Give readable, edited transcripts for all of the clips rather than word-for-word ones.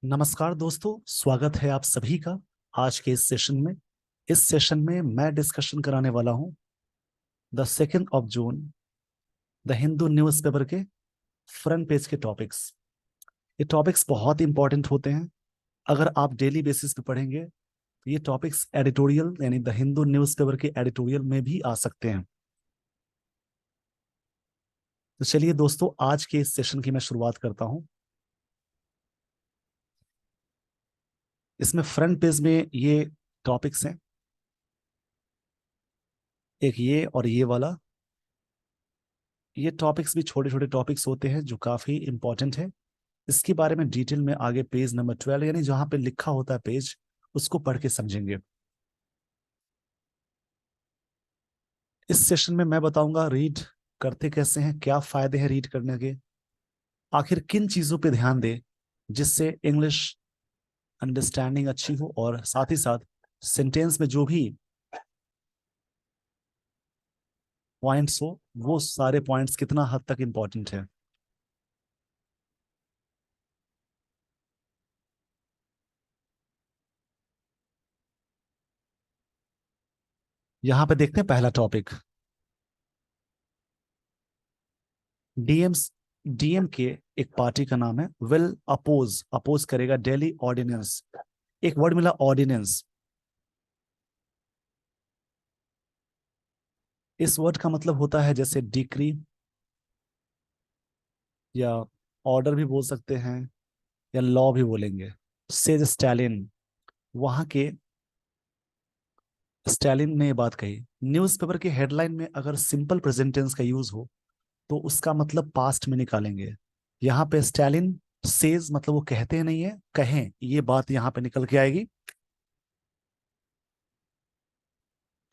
नमस्कार दोस्तों, स्वागत है आप सभी का आज के इस सेशन में। इस सेशन में मैं डिस्कशन कराने वाला हूं the 2 of June the Hindu newspaper के फ्रंट पेज के टॉपिक्स। ये टॉपिक्स बहुत इंपॉर्टेंट होते हैं। अगर आप डेली बेसिस पे पढ़ेंगे तो ये टॉपिक्स एडिटोरियल यानी द हिंदू न्यूज़पेपर के एडिटोरियल में भी आ सकते हैं। तो चलिए दोस्तों, आज के इस सेशन की मैं शुरुआत करता हूं। इसमें फ्रंट पेज में ये टॉपिक्स हैं, एक ये और ये वाला। ये टॉपिक्स भी छोटे छोटे टॉपिक्स होते हैं जो काफी इंपॉर्टेंट है। इसके बारे में डिटेल में आगे पेज नंबर 12 यानी जहां पे लिखा होता है पेज, उसको पढ़ के समझेंगे। इस सेशन में मैं बताऊंगा रीड करते कैसे हैं, क्या फायदे हैं रीड करने के, आखिर किन चीजों पे ध्यान दें जिससे इंग्लिश अंडरस्टैंडिंग अच्छी हो, और साथ ही साथ सेंटेंस में जो भी पॉइंट्स हो वो सारे पॉइंट्स कितना हद तक इंपॉर्टेंट है। यहां पे देखते हैं पहला टॉपिक, डीएम्स डीएम के एक पार्टी का नाम है विल अपोज, अपोज करेगा दिल्ली ऑर्डिनेंस। एक वर्ड मिला ऑर्डिनेंस। इस वर्ड का मतलब होता है जैसे डिक्री या ऑर्डर भी बोल सकते हैं, या लॉ भी बोलेंगे। सेज स्टालिन, वहां के स्टालिन ने ये बात कही। न्यूज़पेपर के हेडलाइन में अगर सिंपल प्रेजेंट टेंस का यूज हो तो उसका मतलब पास्ट में निकालेंगे। यहाँ पे स्टालिन सेज मतलब वो कहते नहीं है, कहें, ये बात यहाँ पे निकल के आएगी।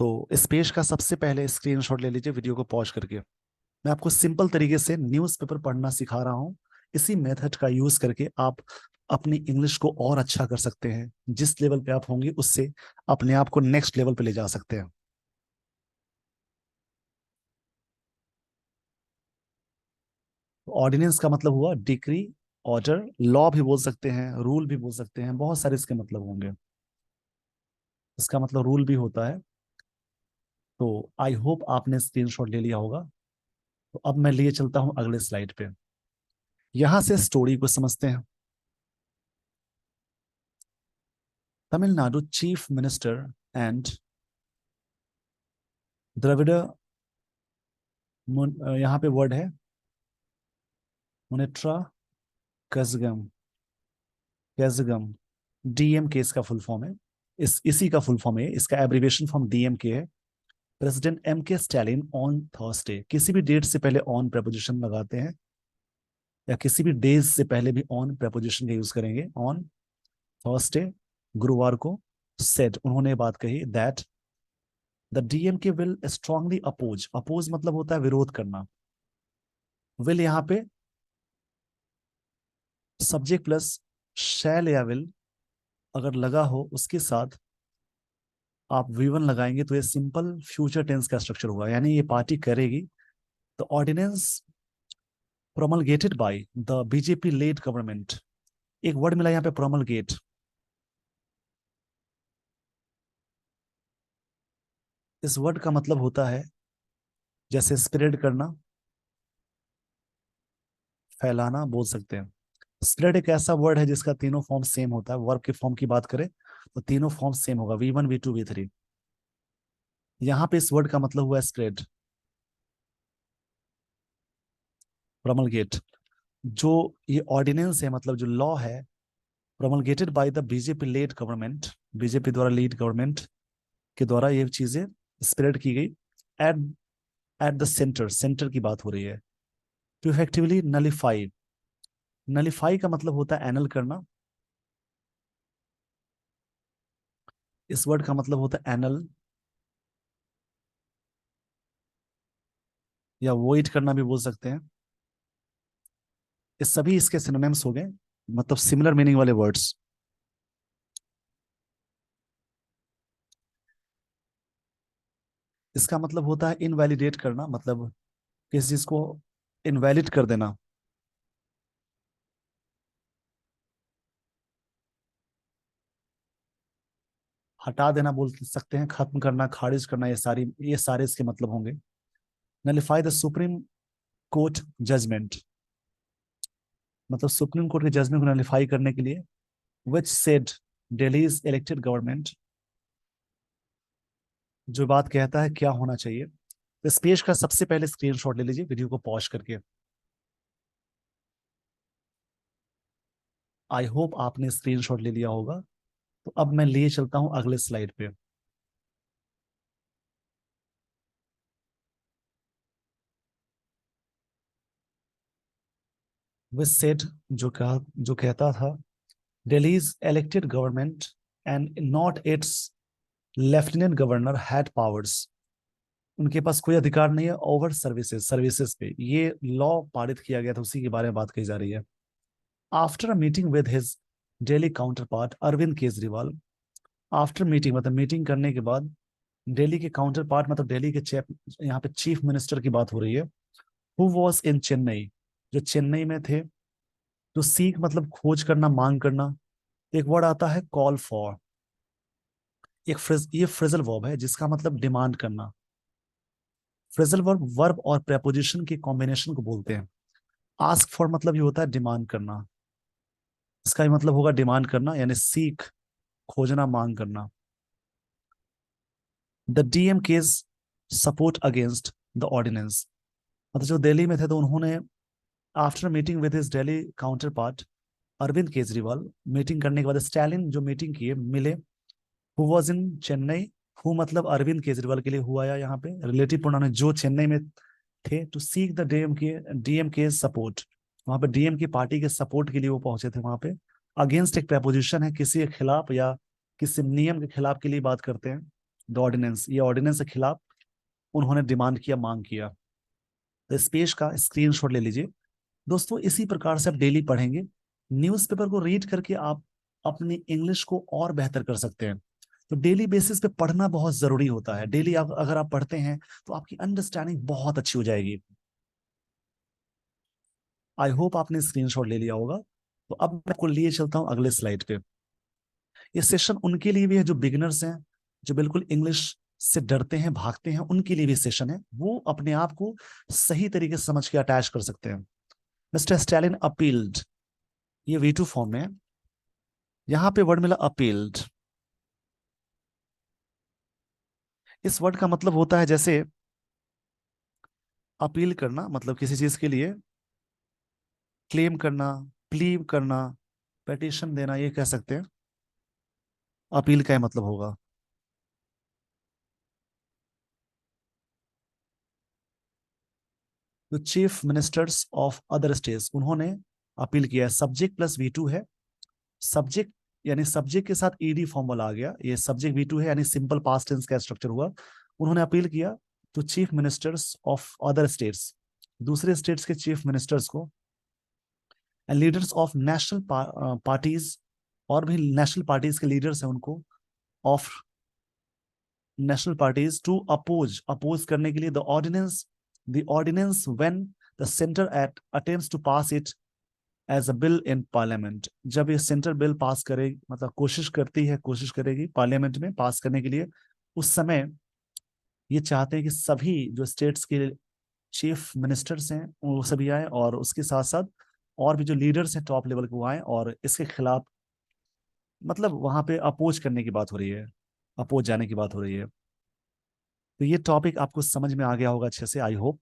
तो इस पेज का सबसे पहले स्क्रीनशॉट ले लीजिए वीडियो को पॉज करके। मैं आपको सिंपल तरीके से न्यूज़पेपर पढ़ना सिखा रहा हूँ। इसी मेथड का यूज करके आप अपनी इंग्लिश को और अच्छा कर सकते हैं। जिस लेवल पे आप होंगे उससे अपने आप को नेक्स्ट लेवल पे ले जा सकते हैं। ऑर्डिनेंस का मतलब हुआ डिक्री, ऑर्डर, लॉ भी बोल सकते हैं, रूल भी बोल सकते हैं, बहुत सारे इसके मतलब होंगे। इसका मतलब रूल भी होता है। तो आई होप आपने स्क्रीनशॉट ले लिया होगा। तो अब मैं लिए चलता हूं अगले स्लाइड पे। यहां से स्टोरी को समझते हैं। Tamil Nadu chief minister and Dravida, यहाँ पे वर्ड है मुनेट्रा कजगम, कैजगम। डीएम के इसका फुल फॉर्म है। इसी का फुल फॉर्म है, इसका एब्रीविएशन फॉर्म डीएम के है। प्रेसिडेंट एम के स्टैलिन ऑन थर्सडे, किसी भी डेट से पहले ऑन प्रपोजिशन लगाते हैं, या किसी भी डेज से पहले भी ऑन प्रपोजिशन का यूज करेंगे। ऑन थर्सडे, गुरुवार को, सेड, उन्होंने बात कही दैट द डीएम के विल स्ट्रांगली अपोज, अपोज मतलब होता है विरोध करना। विल यहाँ पे सब्जेक्ट प्लस शैल या विल अगर लगा हो उसके साथ आप वी1 लगाएंगे तो ये सिंपल फ्यूचर टेंस का स्ट्रक्चर होगा, यानी ये पार्टी करेगी। The ordinance promulgated by the BJP led government. एक वर्ड मिला यहाँ पे प्रोमलगेट। इस वर्ड का मतलब होता है जैसे स्प्रेड करना, फैलाना बोल सकते हैं। स्प्रेड एक ऐसा वर्ड है जिसका तीनों फॉर्म सेम होता है। वर्ब के फॉर्म की बात करें तो तीनों फॉर्म सेम होगा, वी1 वी2 वी3। यहाँ पे इस वर्ड का मतलब हुआ स्प्रेड, प्रोमलगेट। जो ये ऑर्डिनेंस है मतलब जो लॉ है, promulgated by the BJP led government, BJP द्वारा लीड गवर्नमेंट के द्वारा ये चीजें स्प्रेड की गई। At at the centre, centre की बात हो रही है। टू इफेक्टिवली नलीफाई, नलीफाई का मतलब होता है एनल करना। इस वर्ड का मतलब होता है एनल, या वोइड करना भी बोल सकते हैं। ये सभी इसके सिनोनिम्स हो गए, मतलब सिमिलर मीनिंग वाले वर्ड्स। इसका मतलब होता है इनवैलिडेट करना, मतलब किसी चीज को इनवैलिड कर देना। हटा देना बोल सकते हैं, खत्म करना, खारिज करना, ये सारे इसके मतलब होंगे। Nullify the supreme court judgment, मतलब सुप्रीम कोर्ट के जजमेंट को नलिफाई करने के लिए। Which said Delhi is elected government, जो बात कहता है क्या होना चाहिए। इस पेज का सबसे पहले स्क्रीनशॉट ले लीजिए वीडियो को पॉज करके। आई होप आपने स्क्रीनशॉट ले लिया होगा। तो अब मैं लिए चलता हूं अगले स्लाइड पे। विच सेड, जो कहता था, Delhi is elected government and not it's lieutenant governor had powers, उनके पास कोई अधिकार नहीं है ओवर सर्विसेज, सर्विसेज पे। ये लॉ पारित किया गया था, उसी के बारे में बात कही जा रही है। After a meeting with his Delhi counterpart Arvind Kejriwal, after meeting मतलब मीटिंग करने के बाद दिल्ली के काउंटर पार्ट मतलब दिल्ली के चीफ, यहाँ पे चीफ मिनिस्टर की बात हो रही है। हु वॉज इन चेन्नई, जो चेन्नई में थे। तो सीख मतलब खोज करना, मांग करना। एक वर्ड आता है कॉल फॉर, ये फ्रेजल वर्ब है जिसका मतलब डिमांड करना। फ्रेजल वर्ब वर्ब और प्रेपोजिशन के कॉम्बिनेशन को बोलते हैं। आस्क फॉर मतलब ये होता है डिमांड करना, इसका ही मतलब होगा डिमांड करना, यानी सीख, खोजना, मांग करना। The DMK's support against the ordinance, मतलब जो दिल्ली में थे तो उन्होंने after meeting with his Delhi counterpart Arvind Kejriwal, meeting करने के बाद स्टालिन जो मीटिंग किए मिले। Who was in Chennai, who मतलब अरविंद केजरीवाल के लिए हुआ आया यहाँ पे रिलेटिव प्रोनाउन है, जो चेन्नई में थे। टू सीक द डीएम के सपोर्ट, वहां पे डीएम की पार्टी के सपोर्ट के लिए वो पहुंचे थे वहां पे। अगेंस्ट एक प्रपोजिशन है, किसी के खिलाफ या किसी नियम के खिलाफ के लिए बात करते हैं। द ऑर्डिनेंस, ये ऑर्डिनेंस के खिलाफ उन्होंने डिमांड किया, मांग किया। तो इस पेज का स्क्रीनशॉट ले लीजिए। दोस्तों इसी प्रकार से आप डेली पढ़ेंगे, न्यूज़पेपर को रीड करके आप अपनी इंग्लिश को और बेहतर कर सकते हैं। तो डेली बेसिस पे पढ़ना बहुत जरूरी होता है। डेली अगर आप पढ़ते हैं तो आपकी अंडरस्टैंडिंग बहुत अच्छी हो जाएगी। आई होप आपने स्क्रीनशॉट ले लिया होगा। तो अब मैं आपको लिए चलता हूं अगले स्लाइड पे। ये सेशन उनके लिए भी है जो बिगिनर्स हैं, जो बिल्कुल इंग्लिश से डरते हैं, भागते हैं, उनके लिए भी सेशन है। वो अपने आप को सही तरीके से समझ के अटैच कर सकते हैं। मिस्टर स्टैलिन अपील्ड, ये V2 फॉर्म में है। यहां पे वर्ड मिला अपील्ड। इस वर्ड का मतलब होता है जैसे अपील करना, मतलब किसी चीज के लिए क्लेम करना, प्लीव करना, पेटिशन देना, ये कह सकते हैं। अपील का ये मतलब होगा। तो chief ministers of other states, उन्होंने अपील किया है। सब्जेक्ट प्लस V2 है। सब्जेक्ट यानी सब्जेक्ट के साथ ईडी फॉर्मूला आ गया, ये सब्जेक्ट V2 है, यानी सिंपल पास्ट टेंस का स्ट्रक्चर हुआ। उन्होंने अपील किया to chief ministers of other states, दूसरे स्टेट्स के चीफ मिनिस्टर्स को, and leaders of national parties, और भी नेशनल पार्टीज के लीडर्स हैं उनको, of national parties, to oppose, oppose करने के लिए the ordinance when the centre at attempts to pass it as a bill in parliament, जब ये सेंटर बिल पास करे, मतलब कोशिश करेगी पार्लियामेंट में पास करने के लिए, उस समय ये चाहते हैं कि सभी जो स्टेट्स के चीफ मिनिस्टर्स हैं वो सभी आए, और उसके साथ साथ और भी जो लीडर्स हैं टॉप लेवल के वो आए, और इसके खिलाफ, मतलब वहां पे अपोज करने की बात हो रही है, अपोज जाने की बात हो रही है। तो ये टॉपिक आपको समझ में आ गया होगा अच्छे से, आई होप।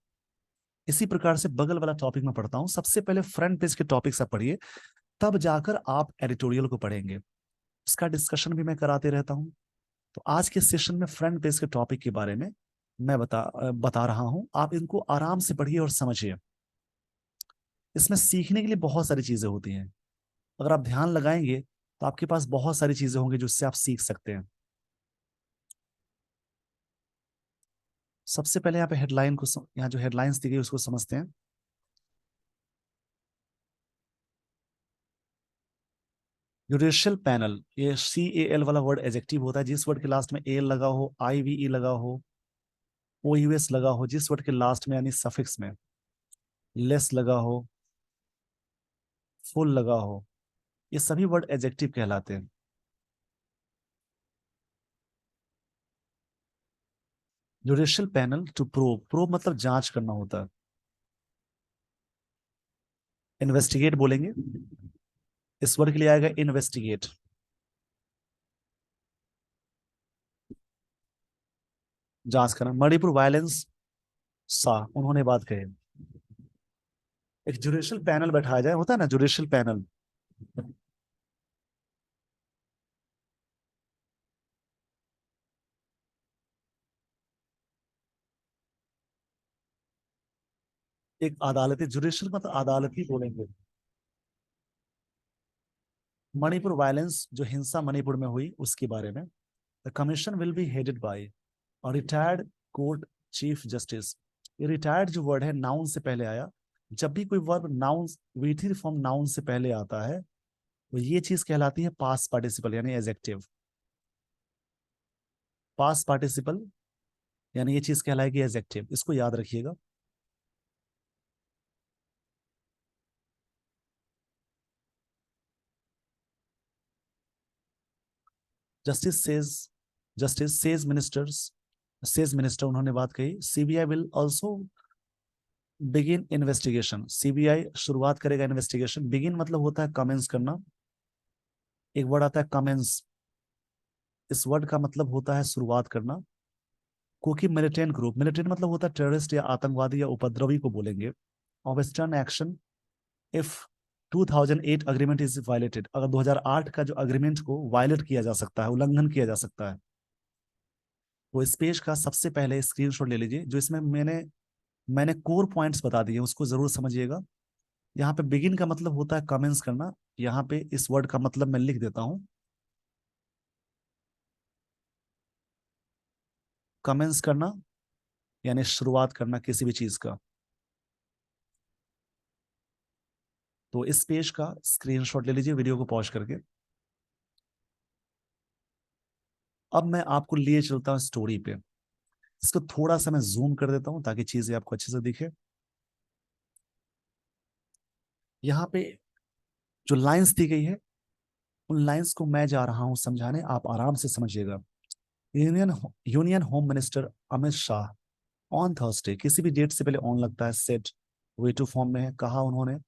इसी प्रकार से बगल वाला टॉपिक में पढ़ता हूँ। सबसे पहले फ्रंट पेज के टॉपिक से पढ़िए, तब जाकर आप एडिटोरियल को पढ़ेंगे। इसका डिस्कशन भी मैं कराते रहता हूँ। तो आज के सेशन में फ्रंट पेज के टॉपिक के बारे में मैं बता रहा हूँ। आप इनको आराम से पढ़िए और समझिए। इसमें सीखने के लिए बहुत सारी चीजें होती हैं। अगर आप ध्यान लगाएंगे तो आपके पास बहुत सारी चीजें होंगी जिससे आप सीख सकते हैं। सबसे पहले यहाँ पे हेडलाइन को यहाँ जो हेडलाइंस दी गई उसको समझते हैं। जुडिशियल पैनल, ये CAL वाला वर्ड एजेक्टिव होता है। जिस वर्ड के लास्ट में एल लगा हो, IVE लगा हो, OUS लगा हो, जिस वर्ड के लास्ट में यानी सफिक्स में लेस लगा हो, फुल लगा हो, ये सभी वर्ड एजेक्टिव कहलाते हैं। Judicial panel to probe, probe मतलब जांच करना होता है। इन्वेस्टिगेट बोलेंगे, इस वर्ड के लिए आएगा इन्वेस्टिगेट। जांच करना। मणिपुर वायलेंस शाह, उन्होंने बात कही। एक जुडिशियल पैनल बैठाया जाए, होता है ना जुडिशियल पैनल। एक अदालती, जुडिशियल मतलब अदालती बोलेंगे। मणिपुर वायलेंस, जो हिंसा मणिपुर में हुई उसके बारे में। The commission will be headed by retired court chief justice. ये रिटायर्ड जो वर्ड है नाउन से पहले आया। जब भी कोई वर्ब नाउन, वीथी फॉर्म नाउन से पहले आता है तो ये चीज कहलाती है पास्ट पार्टिसिपल यानी एजेक्टिव। पास्ट पार्टिसिपल यानी ये चीज कहलाएगी एजेक्टिव, इसको याद रखिएगा। Justice says, justice says ministers, says minister उन्होंने बात कही। CBI will also begin investigation, CBI शुरुआत करेगा इन्वेस्टिगेशन। बिगिन मतलब होता है कमेंस करना। एक वर्ड आता है कमेंस, इस वर्ड का मतलब होता है शुरुआत करना। क्योंकि मिलिटेंट ग्रुप, मिलिटेंट मतलब होता है टेररिस्ट या आतंकवादी या उपद्रवी को बोलेंगे। Of western action if 2008 agreement is violated, अगर 2008 का जो अग्रीमेंट को वायलेट किया जा सकता है, उल्लंघन किया जा सकता है, तो इस पेज का सबसे पहले स्क्रीनशॉट ले लीजिए। जो इसमें मैंने कोर पॉइंट्स बता दिए, उसको जरूर समझिएगा। यहाँ पे बिगिन का मतलब होता है कमेंस करना। यहाँ पे इस वर्ड का मतलब मैं लिख देता हूँ। कमेंस करना यानी शुरुआत करना किसी भी चीज का। तो इस पेज का स्क्रीनशॉट ले लीजिए वीडियो को पॉज करके। अब मैं आपको लिए चलता हूँ स्टोरी पे। इसको थोड़ा सा मैं जूम कर देता हूँ ताकि चीजें आपको अच्छे से दिखे। यहाँ पे जो लाइंस दी गई है, उन लाइंस को मैं जा रहा हूं समझाने, आप आराम से समझिएगा। Union union home minister Amit Shah on Thursday, किसी भी डेट से पहले ऑन लगता है, सेट वे टू फॉर्म में है, कहा उन्होंने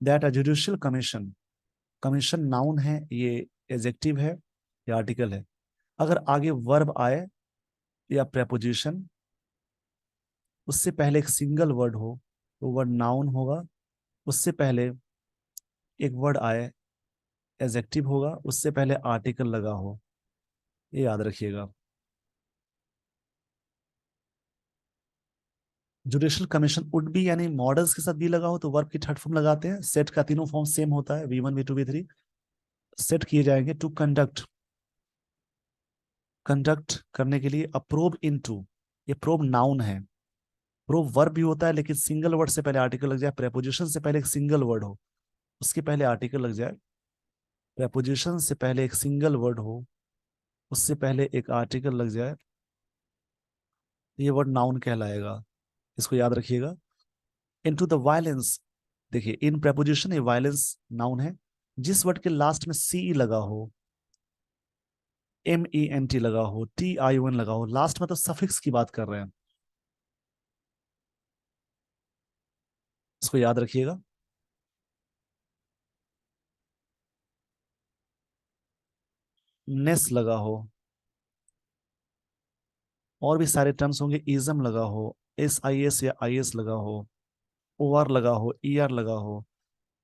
that a judicial commission, commission noun है, ये एजेक्टिव है या आर्टिकल है। अगर आगे वर्ब आए या प्रेपोजिशन, उससे पहले एक सिंगल वर्ड हो तो वर्ड नाउन होगा। उससे पहले एक वर्ड आए एजेक्टिव होगा, उससे पहले आर्टिकल लगा हो, ये याद रखिएगा। जुडिशियल कमीशन वुड बी यानी मॉडल्स के साथ बी लगा हो तो वर्ब की थर्ड फॉर्म लगाते हैं। सेट का तीनों फॉर्म सेम होता है, V1 V2 V3। सेट किए जाएंगे टू कंडक्ट, कंडक्ट करने के लिए। अप्रोब इनटू, ये प्रोब नाउन है। प्रोब वर्ब भी होता है लेकिन सिंगल वर्ड से पहले आर्टिकल लग जाए। प्रेपोजिशन से पहले एक सिंगल वर्ड हो, उसके पहले आर्टिकल लग जाए। प्रेपोजिशन से पहले एक सिंगल वर्ड हो, उससे पहले एक आर्टिकल लग जाए, ये वर्ड नाउन कहलाएगा। इसको याद रखिएगा। इनटू द वायलेंस, देखिए इन प्रेपोजिशन, ये वायलेंस नाउन है। जिस वर्ड के लास्ट में सी लगा हो, MENT लगा हो, TION लगा हो, लास्ट में तो सफिक्स की बात कर रहे हैं, इसको याद रखिएगा। नेस लगा हो, और भी सारे टर्म्स होंगे, इजम लगा हो, SIS या IS लगा हो, OR लगा हो, ER लगा हो,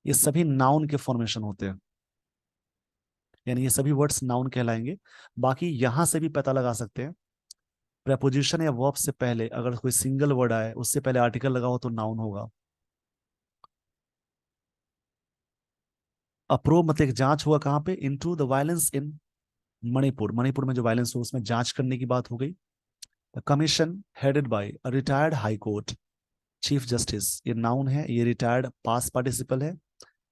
ये सभी नाउन के फॉर्मेशन होते हैं, यानी ये सभी वर्ड्स नाउन कहलाएंगे। बाकी यहां से भी पता लगा सकते हैं, प्रेपोजिशन या वर्ब से पहले अगर कोई सिंगल वर्ड आए, उससे पहले आर्टिकल लगा हो तो नाउन होगा। अप्रूव मतलब एक जांच हुआ कहाँ पे, into the violence in Manipur, Manipur में जो वायलेंस हो उसमें जांच करने की बात हो गई। The commission headed by a retired high court chief justice, ये नाउन है, ये रिटायर्ड पास्ट पार्टिसिपल है।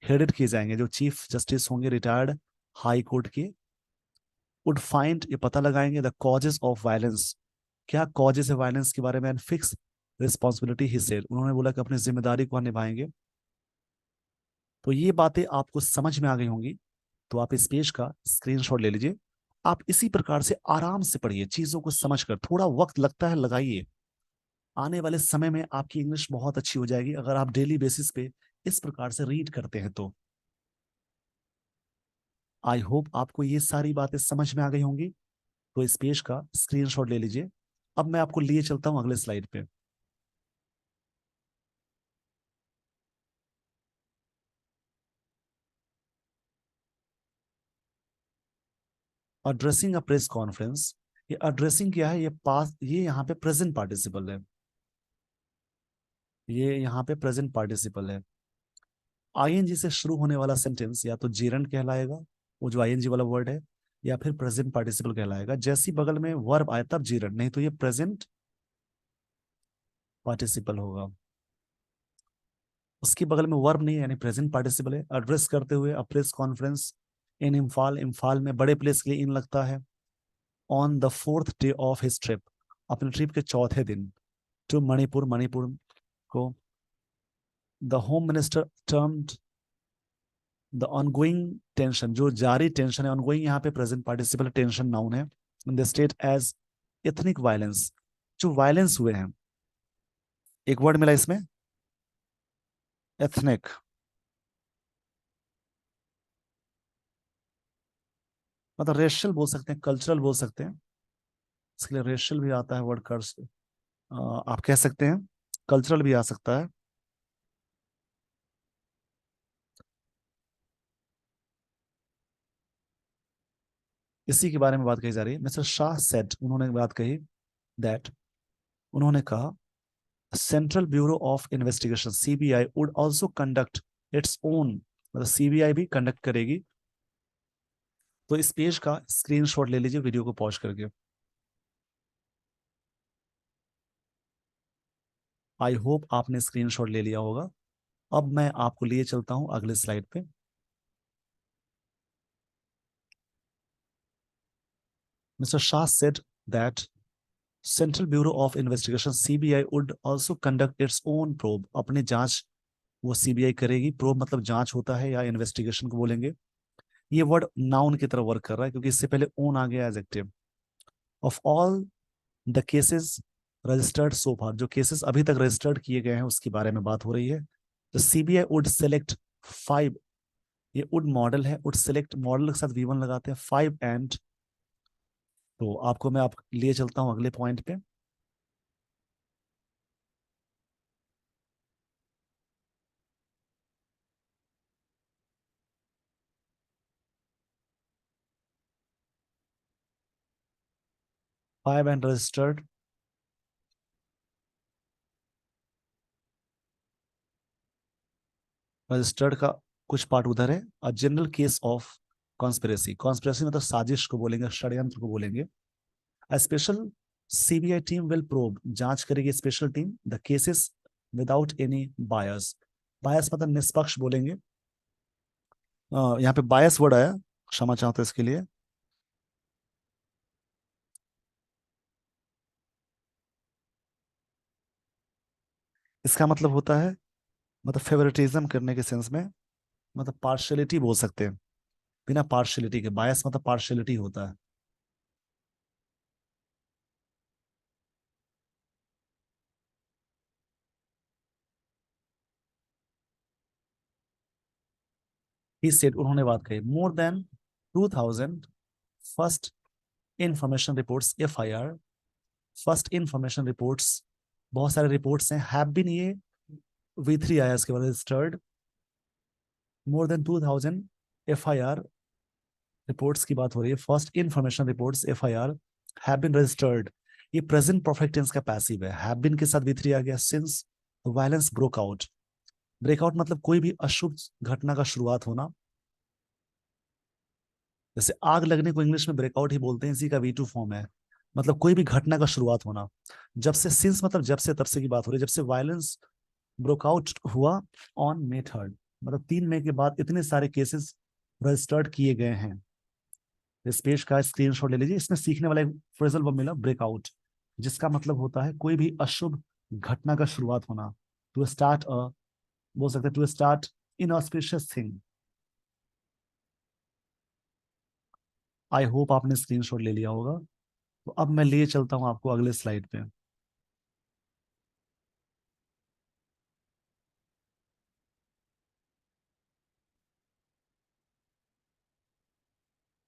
हेडेड किए जाएंगे जो चीफ जस्टिस होंगे रिटायर्ड हाई कोर्ट के। वुड फाइंड, ये पता लगाएंगे द कॉजेस ऑफ वायलेंस, क्या कॉजेस है वायलेंस के बारे में, and fix responsibility he said, उन्होंने बोला कि अपनी जिम्मेदारी को निभाएंगे। तो ये बातें आपको समझ में आ गई होंगी, तो आप इस पेज का स्क्रीनशॉट ले लीजिए आप इसी प्रकार से आराम से पढ़िए, चीजों को समझकर। थोड़ा वक्त लगता है, लगाइए। आने वाले समय में आपकी इंग्लिश बहुत अच्छी हो जाएगी अगर आप डेली बेसिस पे इस प्रकार से रीड करते हैं तो। आई होप आपको ये सारी बातें समझ में आ गई होंगी। तो इस पेज का स्क्रीनशॉट ले लीजिए। अब मैं आपको लिए चलता हूं अगले स्लाइड पे। Addressing a press conference. ये एड्रेसिंग क्या है? ये पास, ये यहाँ पे प्रेजेंट पार्टिसिपल है। ये यहाँ पे प्रेजेंट पार्टिसिपल है। आईएनजी से शुरू होने वाला सेंटेंस या तो जेरंड कहलाएगा, वो जो आईएनजी वाला वर्ड है, या फिर प्रेजेंट पार्टिसिपल कहलाएगा। जैसी बगल में वर्ब आए तब जेरंड, नहीं तो ये प्रेजेंट पार्टिसिपल होगा। उसके बगल में वर्ब नहीं है यानी प्रेजेंट पार्टिसिपल है। एड्रेस करते हुए, a press conference in Imphal, Imphal में बड़े प्लेस के लिए इन लगता है। On the fourth day of his trip, अपने ट्रिप के चौथे दिन। टू मणिपुर, मणिपुर को। The home minister termed the ongoing tension, जो जारी टेंशन है, ऑनगोइंग यहाँ पे प्रेजेंट पार्टिसिपल टेंशन नाउन है, in the state as ethnic violence, जो वायलेंस हुए हैं। एक वर्ड मिला इसमें, एथनिक। मतलब रेशियल बोल सकते हैं, कल्चरल बोल सकते हैं। इसके लिए रेशियल भी आता है वर्ड कर्स, आप कह सकते हैं। कल्चरल भी आ सकता है। इसी के बारे में बात कही जा रही है। मिस्टर शाह सेड, उन्होंने बात कही, दैट, उन्होंने कहा, central bureau of investigation CBI would also conduct its own, मतलब सीबीआई भी कंडक्ट करेगी। तो इस पेज का स्क्रीनशॉट ले लीजिए वीडियो को पॉज करके। आई होप आपने स्क्रीनशॉट ले लिया होगा। अब मैं आपको लिए चलता हूं अगले स्लाइड पे। Mister Shah said that central bureau of investigation CBI would also conduct its own probe, अपने जांच वो सीबीआई करेगी। प्रोब मतलब जांच होता है, या इन्वेस्टिगेशन को बोलेंगे। ये वर्ड नाउन की तरह वर्क कर रहा है क्योंकि इससे पहले ओन आ गया adjective. Of all the cases registered so far, जो केसेस अभी तक रजिस्टर्ड किए गए हैं उसके बारे में बात हो रही है। तो सीबीआई वुड सेलेक्ट 5, ये वुड मॉडल है, वुड सेलेक्ट मॉडल के साथ वी1 लगाते हैं, 5 एंड। तो आपको मैं आप लिए चलता हूं अगले पॉइंट पे। 5 एंड रजिस्टर्ड। रजिस्टर्ड का कुछ पार्ट उधर है। A general case of conspiracy, conspiracy मतलब साजिश को बोलेंगे, षड्यंत्र को बोलेंगे। A special CBI team will probe, जांच करेगी special team, the cases without any bias. Bias मतलब निष्पक्ष बोलेंगे। यहाँ पे बायस वर्ड आया, क्षमा चाहते हैं इसके लिए। इसका मतलब होता है, मतलब फेवरेटिज्म करने के सेंस में, मतलब पार्शियलिटी बोल सकते हैं। बिना पार्शियलिटी के, बायस मतलब पार्शियलिटी होता है। ही सेड, उन्होंने बात कही, मोर than 2000 first information reports, FIR, first information reports, बहुत सारे रिपोर्ट्स हैं, हैव बीन, ये V3 आया इसके बाद registered. More than 2000 FIR reports की बात हो रही है। First information reports, FIR, have been registered. ये प्रेजेंट परफेक्ट टेंस का पैसिव है। हैव बीन के साथ V3 आ गया। Since violence broke out, breakout मतलब कोई भी अशुभ घटना का शुरुआत होना। जैसे आग लगने को इंग्लिश में ब्रेकआउट ही बोलते हैं, इसी का V2 फॉर्म है। मतलब कोई भी घटना का शुरुआत होना। जब से, सिंस मतलब जब से, तब से की बात हो रही है। जब से वायलेंस ब्रोकआउट हुआ ऑन May 3, मतलब 3 मई के बाद इतने सारे केसेस रजिस्टर्ड किए गए हैं। इस पेज का स्क्रीनशॉट ले लीजिए। इसमें सीखने वाला एक फ्रेजल वर्ब मिला, ब्रेकआउट, जिसका मतलब होता है कोई भी अशुभ घटना का शुरुआत होना। टू स्टार्ट अ, बोल सकते हैं to start in auspicious thing. I hope आपने स्क्रीनशॉट ले लिया होगा। तो अब मैं लिए चलता हूं आपको अगले स्लाइड पे।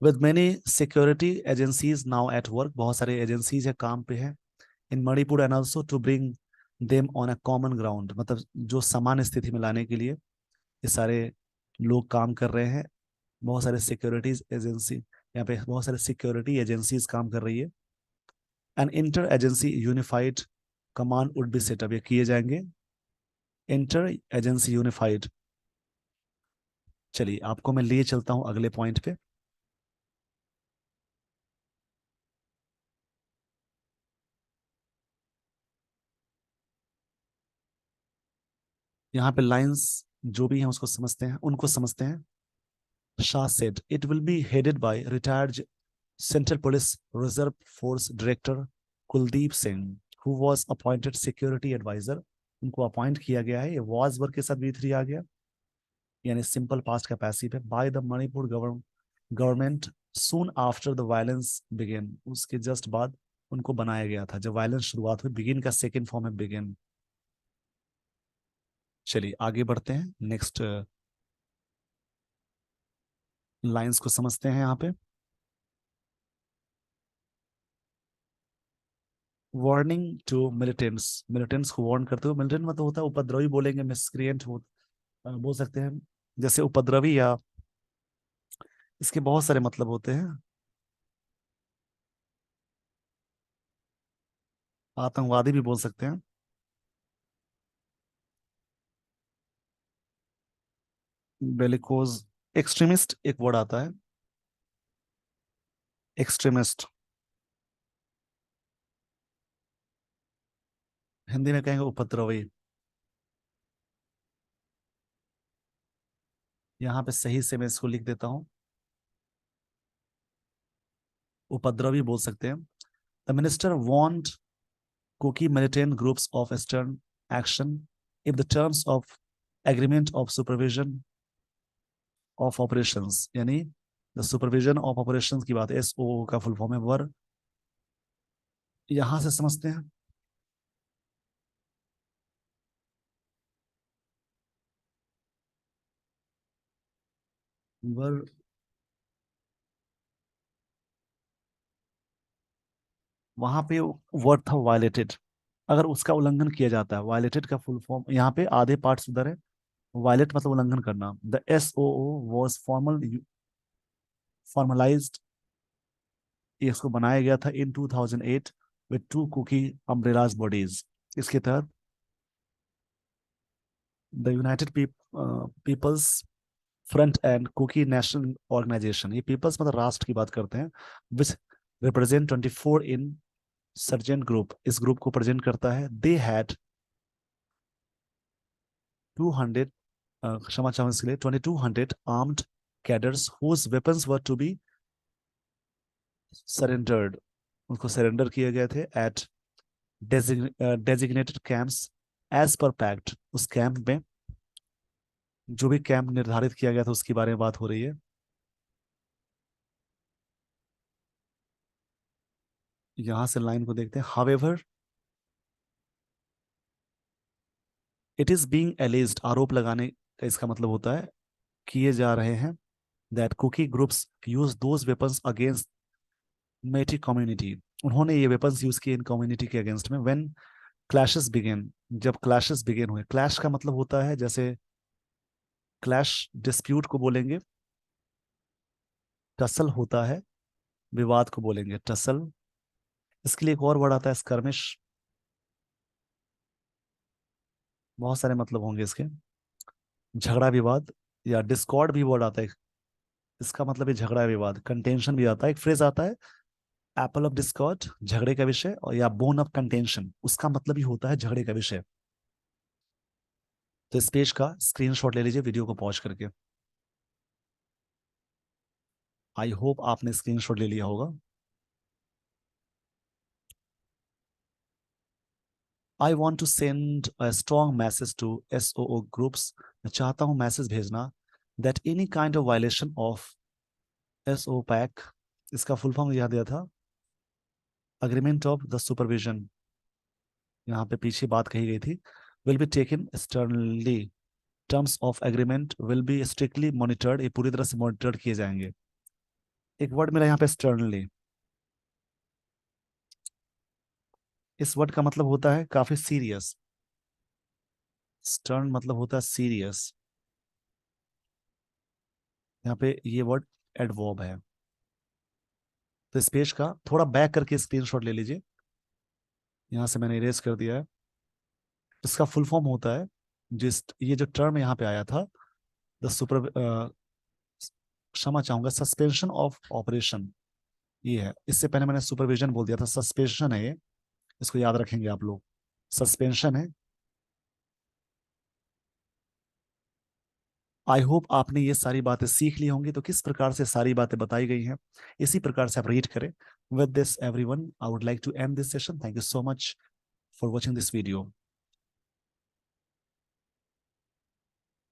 With many security agencies now at work, बहुत सारे एजेंसीज है काम पे है in Manipur, and also to bring them on a common ground, मतलब जो समान स्थिति में लाने के लिए ये सारे लोग काम कर रहे हैं। बहुत सारे सिक्योरिटीज एजेंसी, यहाँ पे बहुत सारे सिक्योरिटी एजेंसीज काम कर रही है। An inter agency unified command would be set up, ये किए जाएंगे। Inter agency unified. चलिए आपको मैं लिए चलता हूं अगले पॉइंट पे। यहाँ पे लाइंस जो भी हैं उसको समझते हैं, उनको समझते हैं। Shah said it will be headed by retired central police reserve force director Kuldeep Singh, who was appointed security adviser. उनको अपॉइंट किया गया है, ये वॉज वर्ग के साथ V3 आ गया, यानी सिंपल पास्ट का पैसिव है। By the Manipur government soon after the violence begin, उसके जस्ट बाद उनको बनाया गया था जब वायलेंस शुरुआत हुई। बिगिन का सेकेंड फॉर्म है बिगिन। चलिए आगे बढ़ते हैं, नेक्स्ट लाइंस को समझते हैं यहाँ पे। वार्निंग टू मिलिटेंट्स, मिलिटेंट्स को वार्न करते हुए, मिलिटेंट मतलब होता है उपद्रवी, बोलेंगे मिसक्रिएंट हो, बोल सकते हैं जैसे उपद्रवी, या इसके बहुत सारे मतलब होते हैं। आतंकवादी भी बोल सकते हैं। बेलिकोज, एक्सट्रीमिस्ट एक वर्ड आता है, एक्सट्रीमिस्ट, हिंदी में कहेंगे उपद्रवी। यहाँ पे सही से मैं इसको लिख देता हूँ, उपद्रवी बोल सकते हैं। The minister want Kuki militant groups of stern action if the terms of agreement of supervision of operations, यानी द सुपरविजन ऑफ ऑपरेशंस की बात, SOO का फुल फॉर्म है वर। यहां से समझते हैं वर, वहां पे वर्ड था वायलेटेड, अगर उसका उल्लंघन किया जाता है। वायलेटेड का फुल फॉर्म यहाँ पे आधे पार्ट उधर है। वायलेट मतलब उल्लंघन करना। द SOO वॉज फॉर्मलाइज्ड, इसको बनाया गया था in 2008 with two Kuki umbrellas bodies. इसके तहत the united people's front and Kuki national organisation, ये पीपल्स मतलब राष्ट्र की बात करते हैं, which represent 24 insurgent group, इस ग्रुप को प्रेजेंट करता है। दे हैड 200, क्षमा चाहूँ इसके लिए, 2200 armed cadres whose weapons were to be surrendered, उनको सरेंडर किए गए थे at designated camps as per pact, उस कैंप में, जो भी कैंप निर्धारित किया गया था उसके बारे में बात हो रही है। यहां से लाइन को देखते हैं। हावेवर इट इज बीइंग एलिज्ड, आरोप लगाने का इसका मतलब होता है, किए जा रहे हैं, that Kuki groups use those weapons against Meitei community, उन्होंने ये वेपन्स यूज किए इन कम्युनिटी के अगेंस्ट में। व्हेन क्लैशेस बिगेन, जब क्लैशेस बिगेन हुए, क्लैश का मतलब होता है जैसे क्लैश डिस्प्यूट को बोलेंगे, टसल होता है विवाद को बोलेंगे टसल। इसके लिए एक और वर्ड आता है स्कर्मिश, बहुत सारे मतलब होंगे इसके। झगड़ा विवाद, या डिस्कॉर्ड भी वर्ड आता है, इसका मतलब है झगड़ा विवाद। कंटेंशन भी आता है, एक फ्रेज आता है एप्पल ऑफ डिस्कॉर्ड, झगड़े का विषय, और या बोन ऑफ कंटेंशन, उसका मतलब ही होता है झगड़े का विषय। तो इस पेज का स्क्रीनशॉट ले लीजिए वीडियो को पॉज करके। आई होप आपने स्क्रीनशॉट ले लिया होगा। I want to send a strong message to SOO groups, मैं चाहता हूं मैसेज भेजना, that any kind of violation of SO pact इसका फुल फॉर्म याद दिया था, अग्रीमेंट ऑफ द सुपरविजन। यहाँ पे पीछे बात कही गई थी, will be taken externally, terms of agreement will be strictly monitored, ये पूरी तरह से मॉनिटर्ड किए जाएंगे। एक वर्ड मेरा यहाँ पे एक्सटर्नली, इस वर्ड का मतलब होता है काफी सीरियस। स्टर्न मतलब होता है सीरियस। यहाँ पे ये वर्ड एडवर्ब है। तो इस पेज का थोड़ा बैक करके स्क्रीनशॉट ले लीजिए, यहाँ से मैंने इरेज कर दिया है। इसका फुल फॉर्म होता है, जिस ये जो टर्म यहाँ पे आया था, द सुपर, क्षमा चाहूंगा, सस्पेंशन ऑफ ऑपरेशन, ये है। इससे पहले मैंने सुपरविजन बोल दिया था, सस्पेंशन है ये, इसको याद रखेंगे आप लोग, सस्पेंशन है। आई होप आपने ये सारी बातें सीख ली होंगी। तो किस प्रकार से सारी बातें बताई गई हैं, इसी प्रकार से आप रीड करें। With this everyone, I would like to end this session. Thank you so much for watching this video.